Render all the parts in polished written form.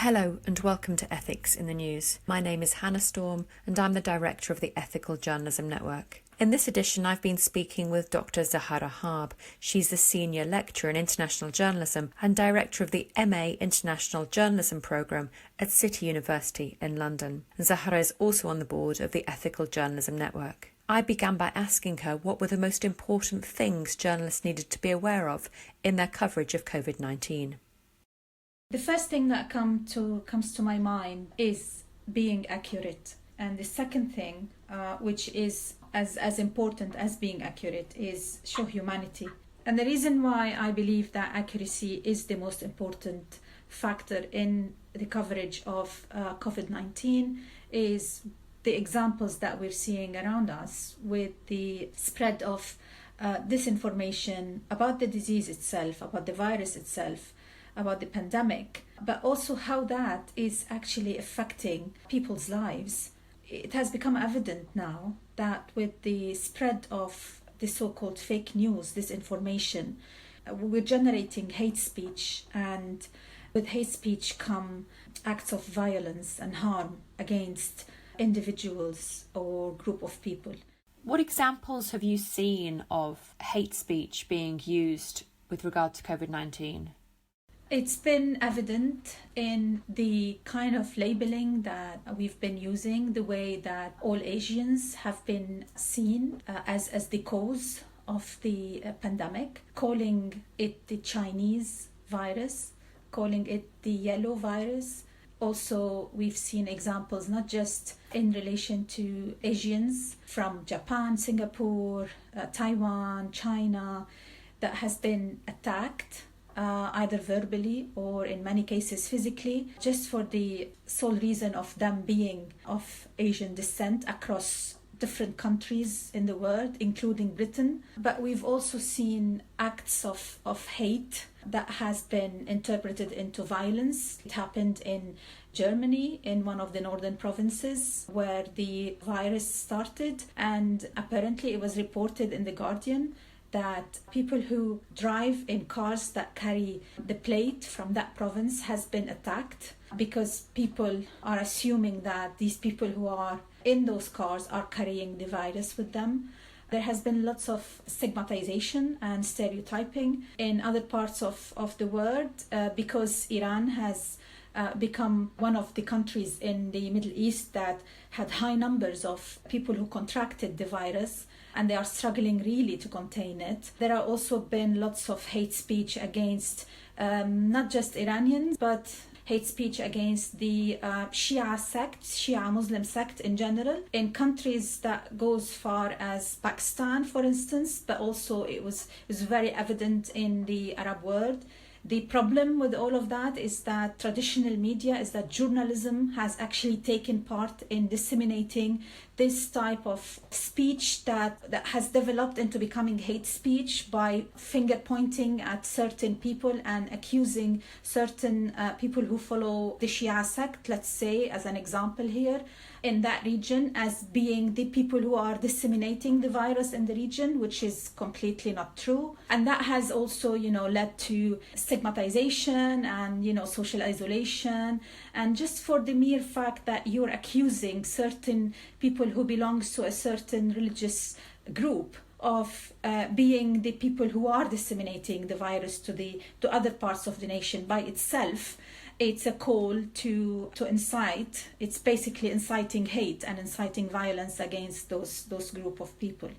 Hello and welcome to Ethics in the News. My name is Hannah Storm and I'm the Director of the Ethical Journalism Network. In this edition, I've been speaking with Dr. Zahera Harb. She's the Senior Lecturer in International Journalism and Director of the MA International Journalism Programme at City University in London. Zahera is also on the board of the Ethical Journalism Network. I began by asking her what were the most important things journalists needed to be aware of in their coverage of COVID-19. The first thing that comes to my mind is being accurate. And the second thing, which is as important as being accurate, is show humanity. And the reason why I believe that accuracy is the most important factor in the coverage of COVID-19 is the examples that we're seeing around us with the spread of disinformation about the disease itself, about the virus itself, about the pandemic, but also how that is actually affecting people's lives. It has become evident now that with the spread of the so-called fake news, disinformation, we're generating hate speech, and with hate speech come acts of violence and harm against individuals or group of people. What examples have you seen of hate speech being used with regard to COVID-19? It's been evident in the kind of labeling that we've been using, the way that all Asians have been seen as the cause of the pandemic, calling it the Chinese virus, calling it the yellow virus. Also, we've seen examples not just in relation to Asians from Japan, Singapore, Taiwan, China, that has been attacked either verbally or in many cases physically, just for the sole reason of them being of Asian descent across different countries in the world, including Britain. But we've also seen acts of hate that has been interpreted into violence. It happened in Germany, in one of the northern provinces where the virus started, and apparently it was reported in The Guardian that people who drive in cars that carry the plate from that province has been attacked because people are assuming that these people who are in those cars are carrying the virus with them. There has been lots of stigmatization and stereotyping in other parts of the world because Iran has become one of the countries in the Middle East that had high numbers of people who contracted the virus, and they are struggling really to contain it. There have also been lots of hate speech against not just Iranians, but hate speech against the Shia Muslim sect in general, in countries that goes far as Pakistan, for instance, but also it was very evident in the Arab world. The problem with all of that is that traditional media, is that journalism has actually taken part in disseminating this type of speech that has developed into becoming hate speech by finger pointing at certain people and accusing certain people who follow the Shia sect, let's say, as an example here, in that region, as being the people who are disseminating the virus in the region, which is completely not true. And that has also, led to stigmatization and, social isolation. And just for the mere fact that you're accusing certain people who belongs to a certain religious group of being the people who are disseminating the virus to other parts of the nation by itself, it's a call to incite. It's basically inciting hate and inciting violence against those group of people.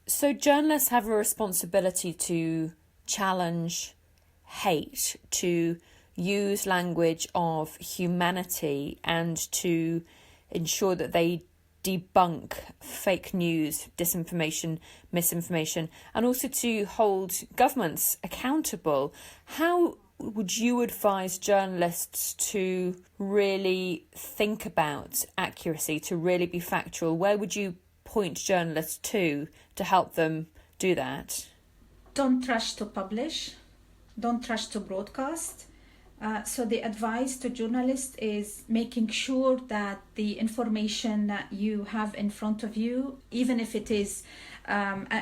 So journalists have a responsibility to challenge hate, to use language of humanity, and to ensure that they debunk fake news, disinformation, misinformation, and also to hold governments accountable. How would you advise journalists to really think about accuracy, to really be factual? Where would you point journalists to help them do that? Don't rush to publish. Don't rush to broadcast. So the advice to journalists is making sure that the information that you have in front of you, even if it is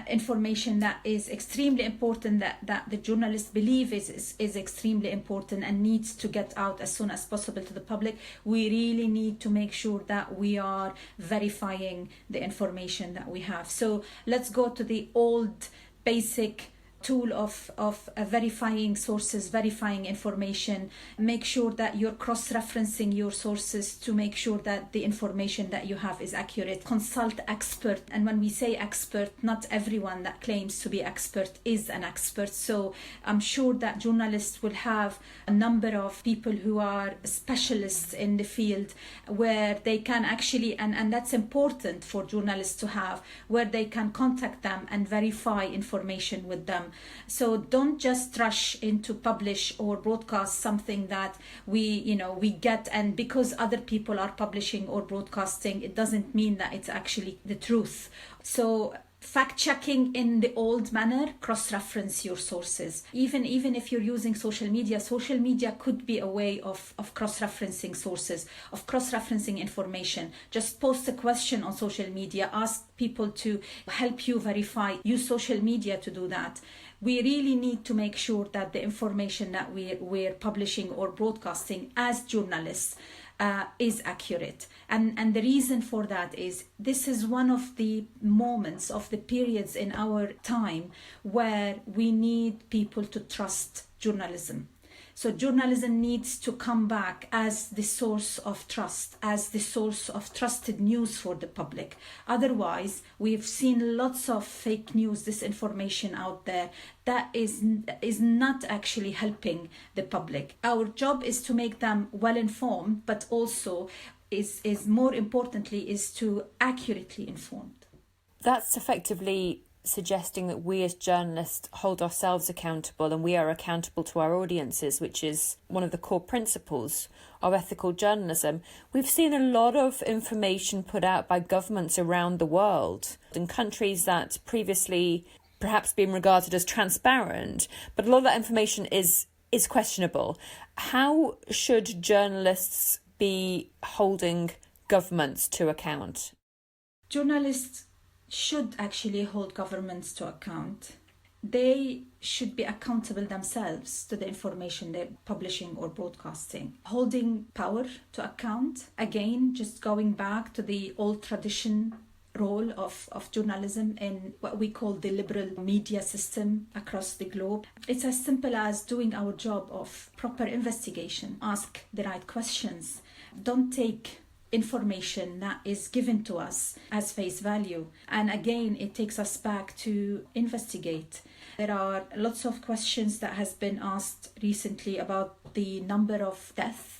information that is extremely important, that the journalists believe is extremely important and needs to get out as soon as possible to the public, we really need to make sure that we are verifying the information that we have. So let's go to the old basic tool of verifying sources, verifying information. Make sure that you're cross-referencing your sources to make sure that the information that you have is accurate. Consult expert. And when we say expert, not everyone that claims to be expert is an expert. So I'm sure that journalists will have a number of people who are specialists in the field where they can actually, and that's important for journalists to have, where they can contact them and verify information with them. So don't just rush into publish or broadcast something that we get, and because other people are publishing or broadcasting, it doesn't mean that it's actually the truth. So fact checking in the old manner, cross-reference your sources. Even if you're using social media could be a way of cross-referencing sources, of cross-referencing information. Just post a question on social media, ask people to help you verify, use social media to do that. We really need to make sure that the information that we're publishing or broadcasting as journalists is accurate. And the reason for that is this is one of the moments of the periods in our time where we need people to trust journalism. So journalism needs to come back as the source of trust, as the source of trusted news for the public. Otherwise, we've seen lots of fake news, disinformation out there that is not actually helping the public. Our job is to make them well informed, but also is more importantly is to accurately informed. That's effectively suggesting that we as journalists hold ourselves accountable and we are accountable to our audiences, which is one of the core principles of ethical journalism. We've seen a lot of information put out by governments around the world in countries that previously perhaps been regarded as transparent, but a lot of that information is questionable. How should journalists be holding governments to account? Journalists should actually hold governments to account. They should be accountable themselves to the information they're publishing or broadcasting. Holding power to account, again, just going back to the old tradition role of journalism in what we call the liberal media system across the globe. It's as simple as doing our job of proper investigation. Ask the right questions. Don't take information that is given to us as face value. And again, it takes us back to investigate. There are lots of questions that has been asked recently about the number of deaths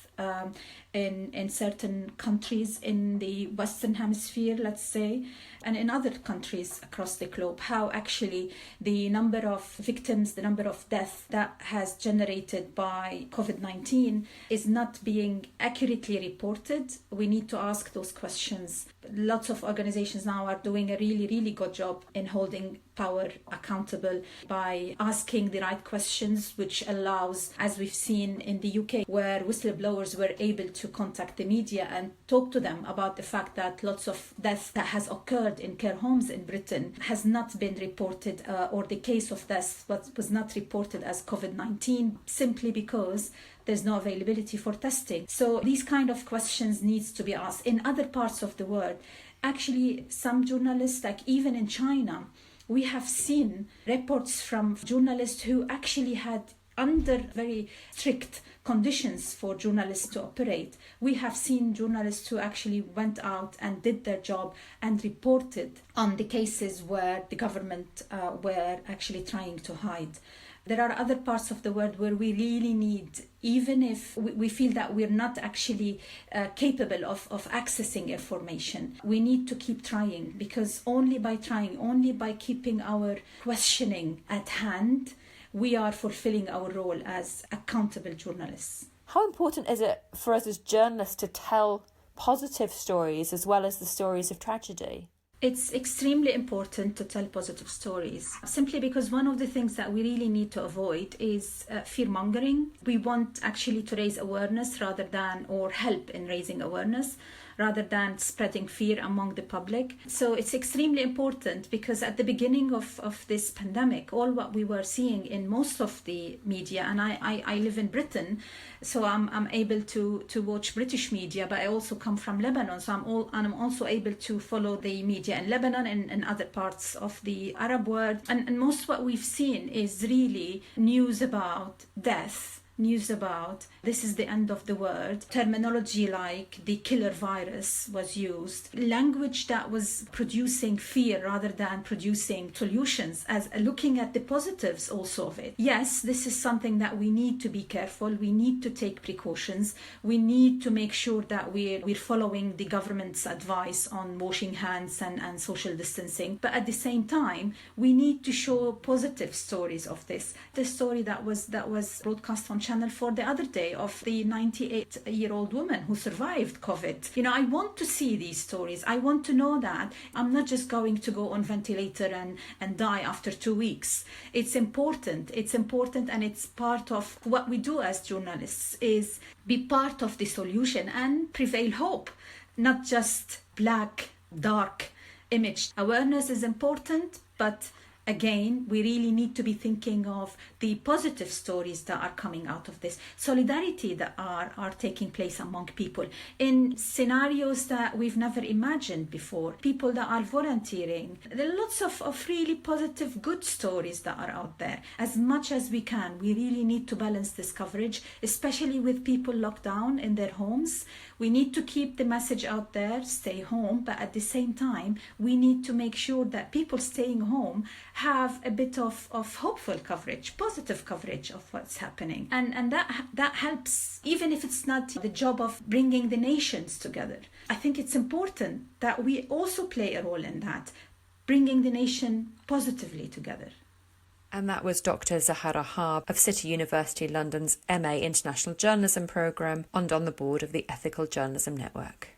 in certain countries in the Western Hemisphere, let's say, and in other countries across the globe, how actually the number of victims, the number of deaths that has generated by COVID-19 is not being accurately reported. We need to ask those questions. Lots of organizations now are doing a really, really good job in holding power accountable by asking the right questions, which allows, as we've seen in the UK, where whistleblowers were able to contact the media and talk to them about the fact that lots of deaths that has occurred in care homes in Britain has not been reported, or the case of death was not reported as COVID-19 simply because there's no availability for testing. So these kind of questions needs to be asked. In other parts of the world, actually some journalists, like even in China, we have seen reports from journalists who actually had under very strict conditions for journalists to operate. We have seen journalists who actually went out and did their job and reported on the cases where the government were actually trying to hide. There are other parts of the world where we really need, even if we feel that we're not actually capable of accessing information, we need to keep trying, because only by trying, only by keeping our questioning at hand, we are fulfilling our role as accountable journalists. How important is it for us as journalists to tell positive stories as well as the stories of tragedy? It's extremely important to tell positive stories, simply because one of the things that we really need to avoid is fear-mongering. We want actually to raise awareness or help in raising awareness, rather than spreading fear among the public. So it's extremely important, because at the beginning of this pandemic, all what we were seeing in most of the media, and I live in Britain, so I'm able to watch British media, but I also come from Lebanon, so I'm also able to follow the media in Lebanon and other parts of the Arab world. And most what we've seen is really news about death, news about this is the end of the world, terminology like the killer virus was used, language that was producing fear rather than producing solutions, as looking at the positives also of it. Yes, this is something that we need to be careful, we need to take precautions, we need to make sure that we're following the government's advice on washing hands and social distancing, but at the same time we need to show positive stories of this. The story that was broadcast on Channel 4 the other day of the 98-year-old woman who survived COVID. I want to see these stories. I want to know that I'm not just going to go on ventilator and die after 2 weeks. It's important, and it's part of what we do as journalists, is be part of the solution and prevail hope, not just black, dark image. Awareness is important, but again, we really need to be thinking of the positive stories that are coming out of this, solidarity that are taking place among people in scenarios that we've never imagined before, people that are volunteering. There are lots of really positive, good stories that are out there. As much as we can, we really need to balance this coverage, especially with people locked down in their homes. We need to keep the message out there, stay home, but at the same time, we need to make sure that people staying home have a bit of hopeful coverage, positive coverage of what's happening. And that helps, even if it's not the job of bringing the nations together. I think it's important that we also play a role in that, bringing the nation positively together. And that was Dr. Zahera Harb of City University London's MA International Journalism programme and on the board of the Ethical Journalism Network.